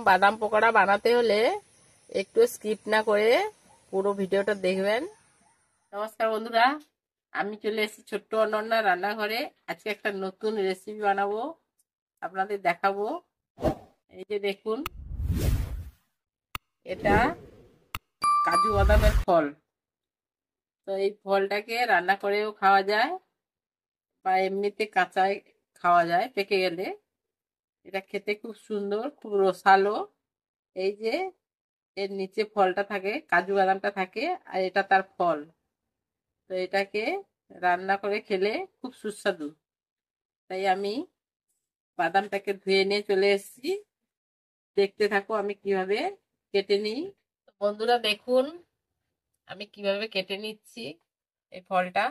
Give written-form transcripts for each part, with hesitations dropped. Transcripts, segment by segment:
বাদাম পকোড়া বানাতে হলে একটু স্কিপ না করে পুরো ভিডিওটা দেখবেন। নমস্কার বন্ধুরা, আমি চলে এসেছি ছোট্ট অনন্যা রান্নাঘরে। আজকে একটা নতুন রেসিপি বানাবো, আপনাদের দেখাবো। এই যে দেখুন, এটা কাজু বাদামের ফল। তো এই ফলটাকে রান্না করেও খাওয়া যায় বা এমনিতে কাঁচাই খাওয়া যায় পেকে গেলে। এটা খেতে খুব সুন্দর, খুব রসালো। এই যে এর নিচে ফলটা থাকে, কাজু বাদামটা থাকে, আর এটা তার ফল। তো এটাকে রান্না করে খেলে খুব সুস্বাদু। তাই আমি বাদামটাকে ধুয়ে নিয়ে চলে এসেছি। দেখতে থাকো আমি কিভাবে কেটে নিই। বন্ধুরা দেখুন আমি কিভাবে কেটে নিচ্ছি এই ফলটা।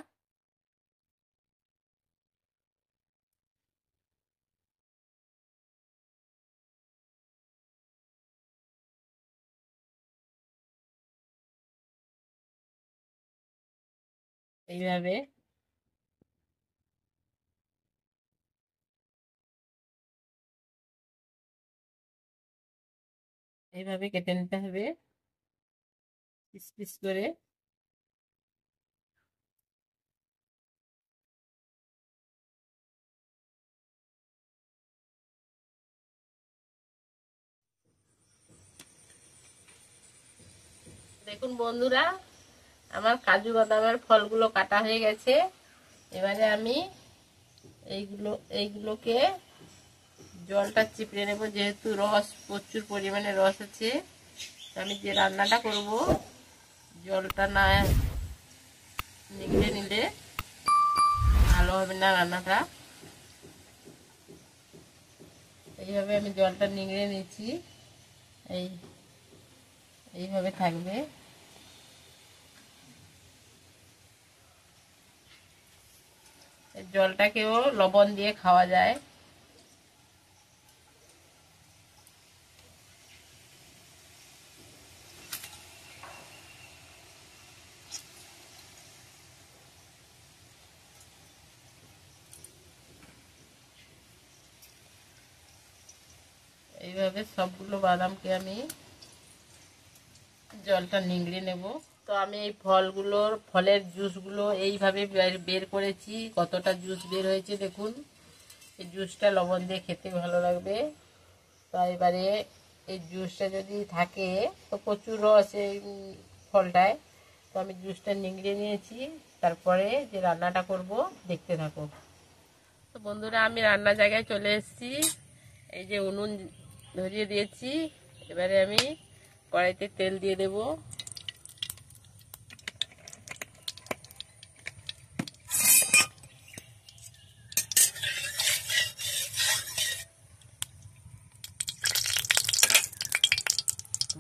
এইভাবে এইভাবে কেটে নিতে হবে পিস পিস করে। দেখুন বন্ধুরা, আমার কাজু বাদামের ফলগুলো কাটা হয়ে গেছে। এবারে আমি এইগুলোকে জলটা চিপড়ে নেব, যেহেতু রস প্রচুর পরিমাণে রস আছে। আমি যে রান্নাটা করব, জলটা না নিগড়ে নিলে ভালো হবে না রান্নাটা। এইভাবে আমি জলটা নিগড়ে নিচ্ছি, এইভাবে থাকবে। জলটাকেও লবণ দিয়ে খাওয়া যায়। এইভাবে সবগুলো বাদামকে আমি জলটা নিংড়ে নেব। তো আমি এই ফলের জুসগুলো এইভাবে বের করেছি। কতটা জুস বের হয়েছে দেখুন। এই জুসটা লবণ দিয়ে খেতে ভালো লাগবে। তো এবারে এই জুসটা যদি থাকে, তো প্রচুর রস এই ফলটায়। তো আমি জুসটা নিংড়ে নিয়েছি। তারপরে যে রান্নাটা করব দেখতে থাকো। তো বন্ধুরা আমি রান্না জায়গায় চলে এসেছি। এই যে উনুন ধরিয়ে দিয়েছি। এবারে আমি কড়াইতে তেল দিয়ে দেব।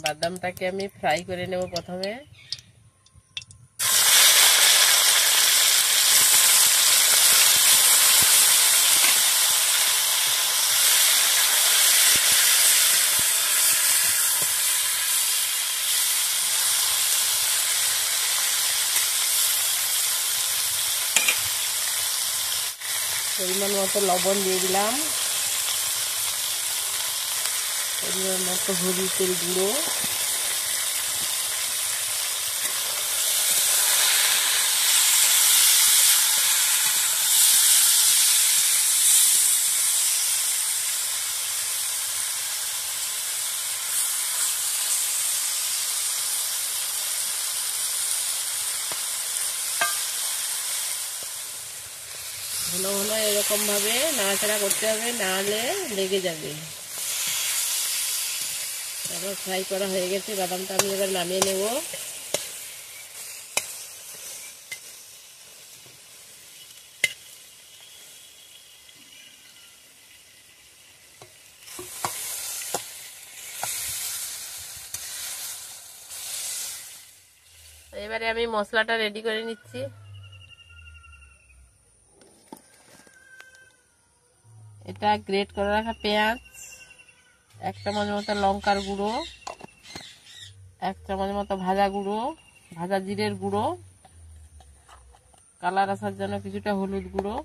বাদামটাকে আমি ফ্রাই করে নেব প্রথমে। পরিমাণ মতো লবণ দিয়ে দিলাম, পরিমাণ মতো হলুদের গুঁড়ো, ঘন ঘন এরকম ভাবে নাড়াচাড়া করতে হবে, না হলে লেগে যাবে। তারপর ফ্রাই করা হয়ে গেছে বাদামটা, আমি এবার নামিয়ে নেব। এবারে আমি মশলাটা রেডি করে নিচ্ছি। এটা গ্রেট করে রাখা পেঁয়াজ, 1 চামচ মতো লঙ্কার গুঁড়ো, 1 চামচ মতো ভাজা গুঁড়ো, ভাজা জিরের গুঁড়ো, কালার আসার জন্য কিছুটা হলুদ গুঁড়ো।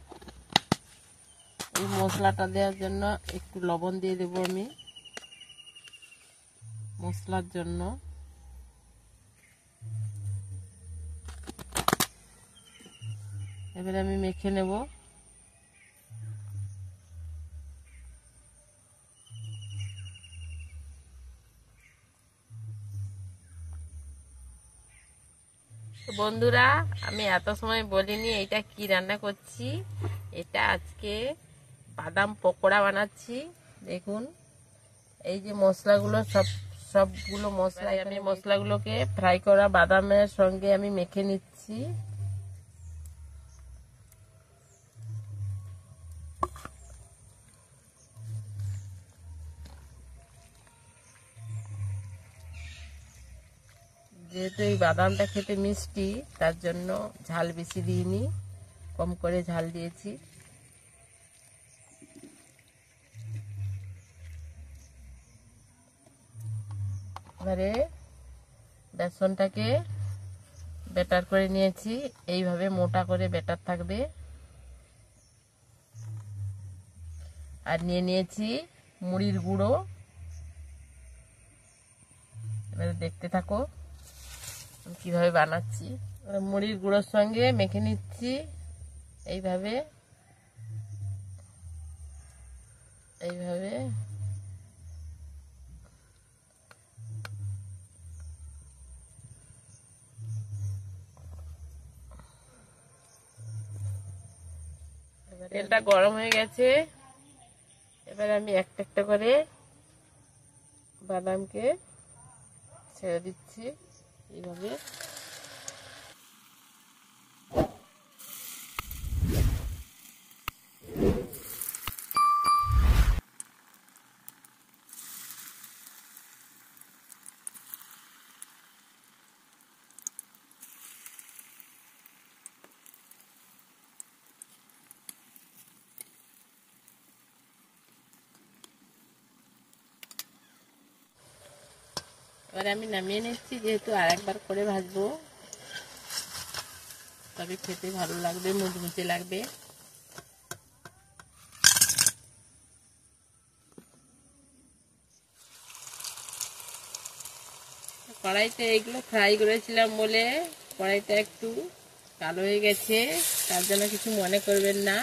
এই মশলাটা দেওয়ার জন্য একটু লবণ দিয়ে দেবো আমি। মশলার জন্য। এবারে আমি মেখে নেব। বন্ধুরা, আমি এত সময় বলিনি এটা কি রান্না করছি। এটা আজকে বাদাম পকোড়া বানাচ্ছি। দেখুন এই যে মশলাগুলো, সবগুলো মশলা, আমি মশলাগুলোকে ফ্রাই করা বাদামের সঙ্গে আমি মেখে নিচ্ছি। যেহেতু এই বাদামটা খেতে মিষ্টি, তার জন্য ঝাল বেশি দিইনি, কম করে ঝাল দিয়েছি। এবারে বেসনটাকে ব্যাটার করে নিয়েছি। এইভাবে মোটা করে ব্যাটার থাকবে। আর নিয়ে নিয়েছি মুড়ির গুঁড়ো। এবারে দেখতে থাকো কিভাবে বানাচ্ছি। মুড়ির গুঁড়োর সঙ্গে মেখে নিচ্ছি এইভাবে এইভাবে। তেলটা গরম হয়ে গেছে। এবার আমি একটা একটা করে বাদামকে ছেড়ে দিচ্ছি এইভাবে। এবার আমি নামিয়ে নিচ্ছি, যেহেতু আর একবার করে ভাজবো, তবে খেতে ভালো লাগবে, মুচমুচে লাগবে। কড়াইতে এগুলো ফ্রাই করেছিলাম বলে কড়াইটা একটু কালো হয়ে গেছে, তার জন্য কিছু মনে করবেন না।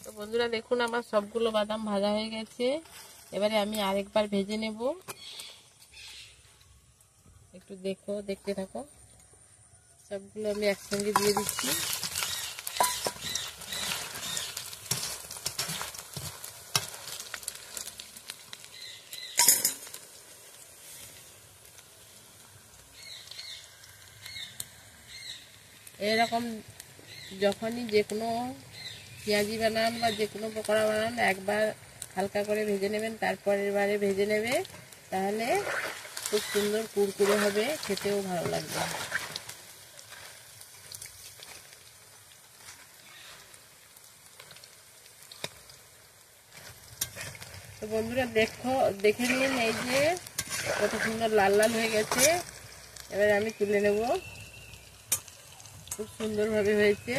তো বন্ধুরা দেখুন, আমার সবগুলো বাদাম ভাজা হয়ে গেছে। এবারে আমি আরেকবার ভেজে নেব। একটু দেখতে থাকো। সবগুলো আমি একসঙ্গে দিয়ে দিচ্ছি। এরকম যখনই যে কোনো পেঁয়াজি বানান বা যে কোনো পকোড়া বানান, একবার হালকা করে ভেজে নেবেন, তারপরের বারে ভেজে নেবে, তাহলে খুব সুন্দর কুরকুরে হবে, খেতেও ভালো লাগবে। তো বন্ধুরা দেখে নিন, এই যে কত সুন্দর লাল লাল হয়ে গেছে। এবার আমি তুলে নেব। খুব সুন্দরভাবে হয়েছে,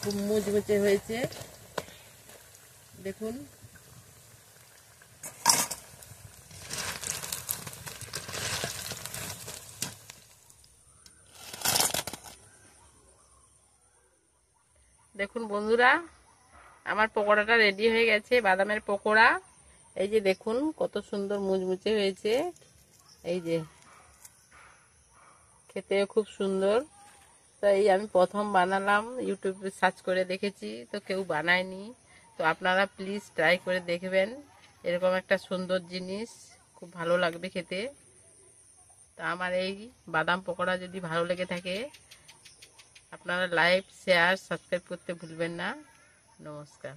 খুব মুচমুচে হয়েছে। দেখুন দেখুন বন্ধুরা, আমার পকোড়াটা রেডি হয়ে গেছে, বাদামের পকোড়া। এই যে দেখুন কত সুন্দর মুচমুচে হয়েছে। এই যে খেতেও খুব সুন্দর। তো এই আমি প্রথম বানালাম, ইউটিউবে সার্চ করে দেখেছি, তো কেউ বানায়নি। তো আপনারা প্লিজ ট্রাই করে দেখবেন। এরকম একটা সুন্দর জিনিস খুব ভালো লাগবে খেতে। তা আমার এই বাদাম পকোড়া যদি ভালো লেগে থাকে, আপনারা লাইক, শেয়ার, সাবস্ক্রাইব করতে ভুলবেন না। নমস্কার।